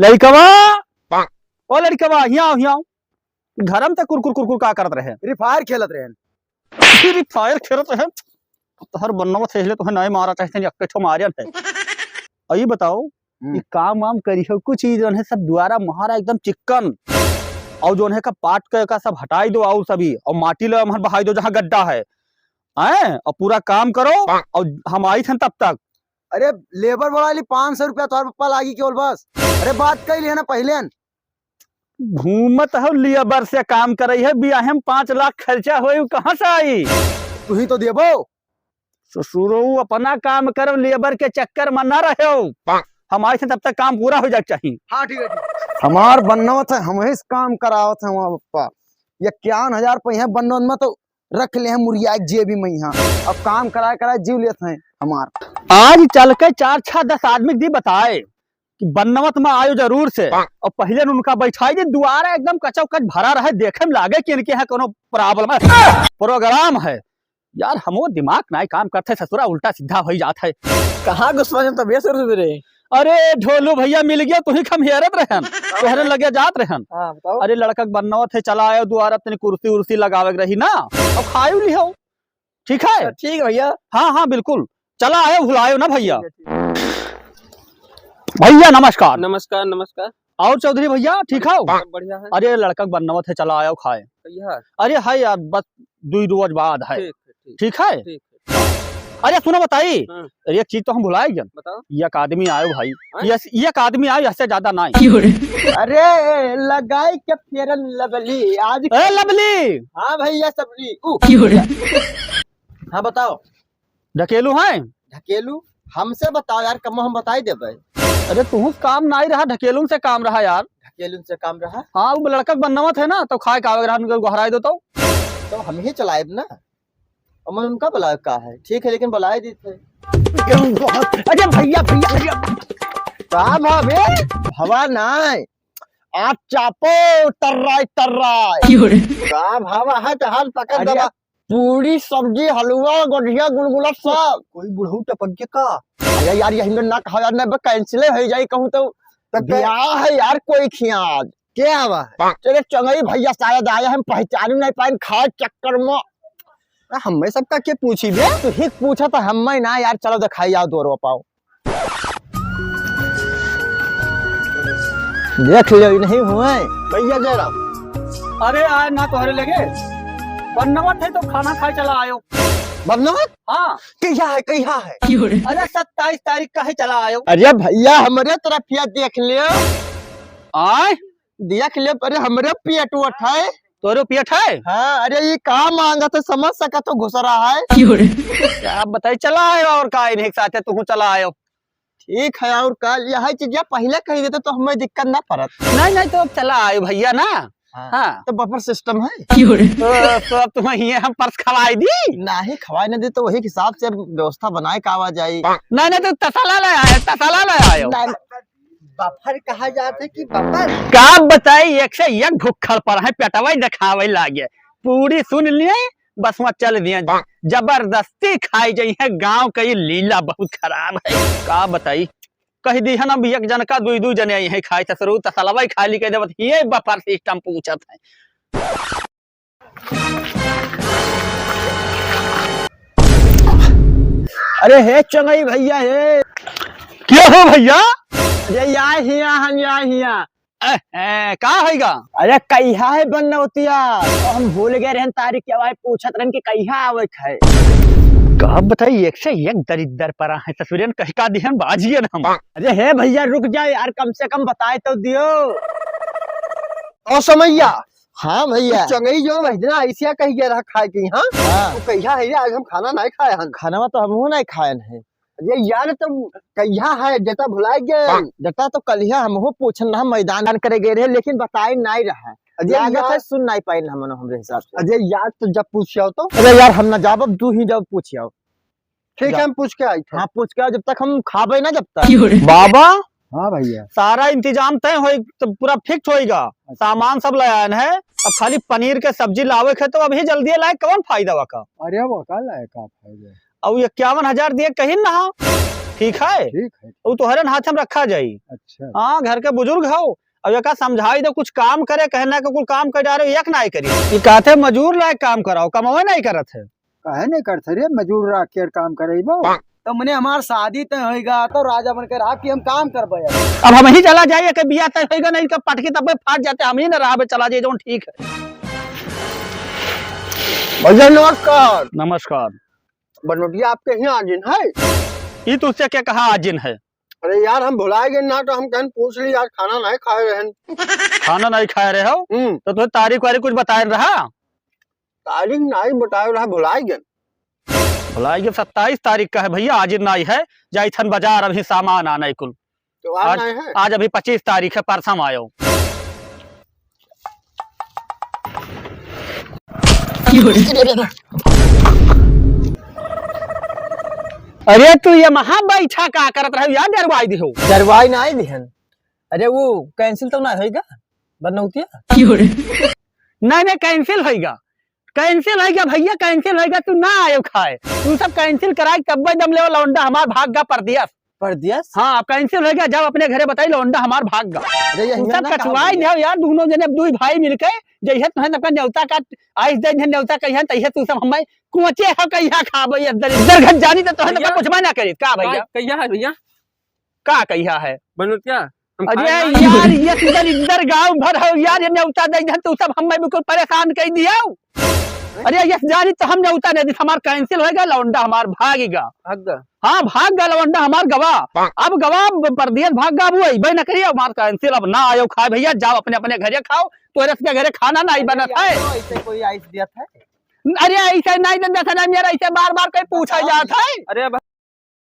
लड़कवा ओ लड़कवा यहाँ घर में कुरकुर कुरकुर का करत रहे। फ्री फायर खेलत रहे। फ्री फायर खेलत रहे तो हर बनवा थे तो नहीं मारा चाहते एक ठो मारियन है। और ये बताओ ये काम वाम करी हो कुछ चीज है सब द्वारा महारा एकदम चिकन और जो है का पाट का सब हटाई दो और सभी और माटी ला हम बहाई दो जहाँ गड्ढा है और पूरा काम करो और हम आई थे तब तक। अरे लेबर बढ़ा ली 500 रुपया तोहर पप्पा लागी केवल बस। अरे बात कही लेना पहले घूमत हो लेबर से काम करई है बियाह में 5 लाख खर्चा हो कहाँ से आई। तू ही तो देबो ससुरो अपना काम करो लेबर के चक्कर में न रहे हो। हमारे से तब तक काम पूरा हो जाए चाहिए। हाँ ठीक है हमार बनवत है हम ही काम करावत है वहाँ पप्पा। ये 51,000 रुपया बनवत में तो रख ले मुर्गिया जेबी में यहाँ अब काम कराए कराए जीव लेते हैं हमार। आज चल के 4-6-10 आदमी दी बताए कि बनवत में आयो जरूर से और पहले उनका बैठाई दे दुआरा एकदम कच्चा कच भरा रहे देखे में लागे कि इनके यहाँ कोनो प्रॉब्लम है प्रोग्राम है। यार हमो दिमाग नहीं काम करते ससुरा उल्टा सीधा हो जाता है। कहाँ गुस्सा तो बेसर रे। अरे ढोलू भैया मिल गया तू ही खम हेरत रहन तोहरे लगे जात रहन। अरे लड़का बनवत है चला आयो दुआरा तनी कुर्सी उर्सी लगावे रही ना और खायो लियो। ठीक है ठीक भैया। हाँ हाँ बिल्कुल चला आयो भुलायो ना भैया। भैया नमस्कार। नमस्कार नमस्कार। और चौधरी भैया ठीक है बढ़िया है। अरे लड़का बनवत है चला आयो खाए। अरे है यार बस 2 रोज बाद है। ठीक है अरे सुनो बताई एक चीज तो हम भुलाए गए। बताओ। एक आदमी आयो भाई एक आदमी आयो इससे ज्यादा नहीं। अरे लगाई के फेरन लवली आज लवली। हाँ भैया सबली हाँ बताओ ढकेलू है ढकेलू हमसे बताओ यार कम हम बताई देवे। अरे तू काम नहीं रहा ढकेलू से काम रहा यार। ढकेलू से काम रहा। हाँ वो लड़का बनवत है ना तो खाए का गहराई दो तो हम ही चलाए ना और उनका बुलाए का है। ठीक है लेकिन बुलाए दी थे। अरे भैया भैया काम है हवा नहीं आज चापो तर्राई काम हवा है तो हाल पकड़ दबा पूरी सब्जी हलवा गोढ़िया गुलगुला सब कोई बुढ़ऊ टपक के का। अरे यार यही में ना कहा यार ना कैंसिल हो जाए कहूँ तो ब्याह है यार कोई खियाज क्या हवा है। चले चंगई भैया शायद आया हम पहचान नहीं पाए खाए चक्कर में हमें सबका क्या पूछी बे तो ही पूछा था हमें ना यार चलो दिखाई आओ 2 रुपया पाओ देख लो नहीं हुए भैया जरा। अरे आज ना तोहरे लगे बनवत है तो खाना खाए चला आयो। बनवत हाँ कहिया है अरे 27 तारीख का है चला आयो। अरे भैया हमारे तरफ या देख लियो आय देख लियो। अरे हमारे पेट उठाए तोरे पेट है। हाँ अरे ये कहाँ मांगा तो समझ सका तो घुस रहा है। क्या बताई चला आयो और का एक साथ है तू चला आयो। ठीक है और कल यह चीज पहले कही देते तो हमें दिक्कत ना पड़त। नहीं तो चला आयो भैया ना। हाँ तो बफर सिस्टम है तो अब तुम्हें हम पर्स खवाई दी नहीं खवाई नहीं दी तो वही हिसाब से व्यवस्था बनाए का आवाज आई। नहीं तो तसला ले आयो। बफर कहा जाता है कि बफर का बताई एक से एक भूखल पर है पेटवा दिखावे लागे पूरी सुन लिए बस वहाँ चल दिए जबरदस्ती खाई जाई है। गांव का ये लीला बहुत खराब है का बताई कही दी है ना एक जन का 2 जने आई है खाए ससुर तसलवा खाली कह देवत ये बफर सिस्टम पूछत है। अरे हे चंगई भैया हे क्या हो भैया। अरे यहाँ हिया हम यहाँ हिया का होगा। अरे कहिया है बनवतिया तो हम भूल गए रहन तारीख के भाई पूछत रहन कि कहिया आवे है। का बताई एक से एक दरिद्र परा है ससुरन कह का दिहन बाजिए हम। अरे हे भैया रुक जाए यार कम से कम बताए तो दियो ओ समैया। हाँ भैया चंगई जो महीना ऐसिया कही गया रहा खाए के यहाँ तो कहिया है आज हम खाना नहीं खाए हन। खाना तो हम नहीं खाए हैं। ये यार तुम कहिया है जटा भुलाए गए जटा तो कल हम पूछन रहा मैदान करे गए रहे लेकिन बताए नहीं रहा। अजय सुन नहीं पाए हमारे हिसाब से। अजय यार तो जब पूछियो तो अरे यार हम ना जाब तू ही जब पूछियो। ठीक है हम पूछ के आई। हाँ पूछ के जब तक हम खाबे ना जब तक। बाबा हाँ भैया सारा इंतजाम तय हो तो पूरा फिक्स होएगा। सामान सब लायन है अब खाली पनीर के सब्जी लावे के तो अभी जल्दी लाए कौन फायदा वका। अरे वो का लाए का फायदा अब 51,000 दिए कहीं ना ठीक है ठीक है। वो तोहरे हाथ में रखा जाई। अच्छा हाँ घर के बुजुर्ग हो अब एक समझाई दो कुछ काम करे कहना के कुल काम कर जा रहे हो एक नहीं करी ये कहते मजूर लायक काम कराओ कमावे नहीं करत है। काहे नहीं करते रे मजूर रख के काम करेबो। तो मने हमार शादी तय होएगा तो राजा बन के रहा कि हम काम करबे। अब हम ही चला जाइए कि बिया तय होगा नहीं का पटकी तब फाट जाते हम ही ना रहा चला जाइए जो ठीक है। भैया नमस्कार। नमस्कार। बनोटिया आपके यहाँ आजिन है? ये तुझसे क्या कहा आजिन है? अरे यार हम भुला गए ना तो हम कहन पूछ ली यार खाना नहीं खाए रहन। खाना नहीं खा रहे हो तो तुम्हें तारीख वारीख कुछ बताए रहा? तारीख नहीं बताए रहा भुला गए। भुलाई 27 तारीख का है भैया आज नहीं है जाइथन बाजार अभी सामान आना कुल तो आज नहीं है? आज अभी 25 तारीख है परसों आयो। अरे तू ये महा बैठा का करत रहे यार डरवाई दी हो। दरवाई नहीं दिहन। अरे वो कैंसिल तो ना होएगा बनौतिया। नहीं कैंसिल होगा कैंसिल होगा भैया कैंसिल होगा तू ना आयो खाए तू सब कैंसिल कराई तब दम ले लौंडा हमार भाग गा पर दिया। हाँ अब कैंसिल होगा जब अपने घरे बताई लौंडा हमार भाग गा तू सब कछुआई नहीं यार दोनों जने दुई भाई मिलके जइहे तुहन अपन न्योता का आइस दे न्योता कहियन तइहे तू सब हमें कोचे ह कहिया खाबे इधर घर जानी तो तुहन अपन कुछ ना करी का भैया कहिया है भैया का कहिया है बनौतिया। अरे यार ये इधर गांव भर हो यार ये न्योता दे तू सब हमें बिल्कुल परेशान कर दिया। अरे ये जानी तो हम न्योता नहीं दी हमार कैंसिल होएगा लौंडा हमार भागेगा। हाँ भाग गा लौंडा हमार गवा अब गवा परदेश भाग गा वो अबे न करिए हमार कैंसिल अब ना आयो खाए भैया जाओ अपने अपने घरे खाओ तोरे के घरे खाना नहीं बनत है। ऐसे कोई आइस दिया था? अरे ऐसे नहीं देता था मेरा ऐसे बार बार कोई पूछा जाता है। अरे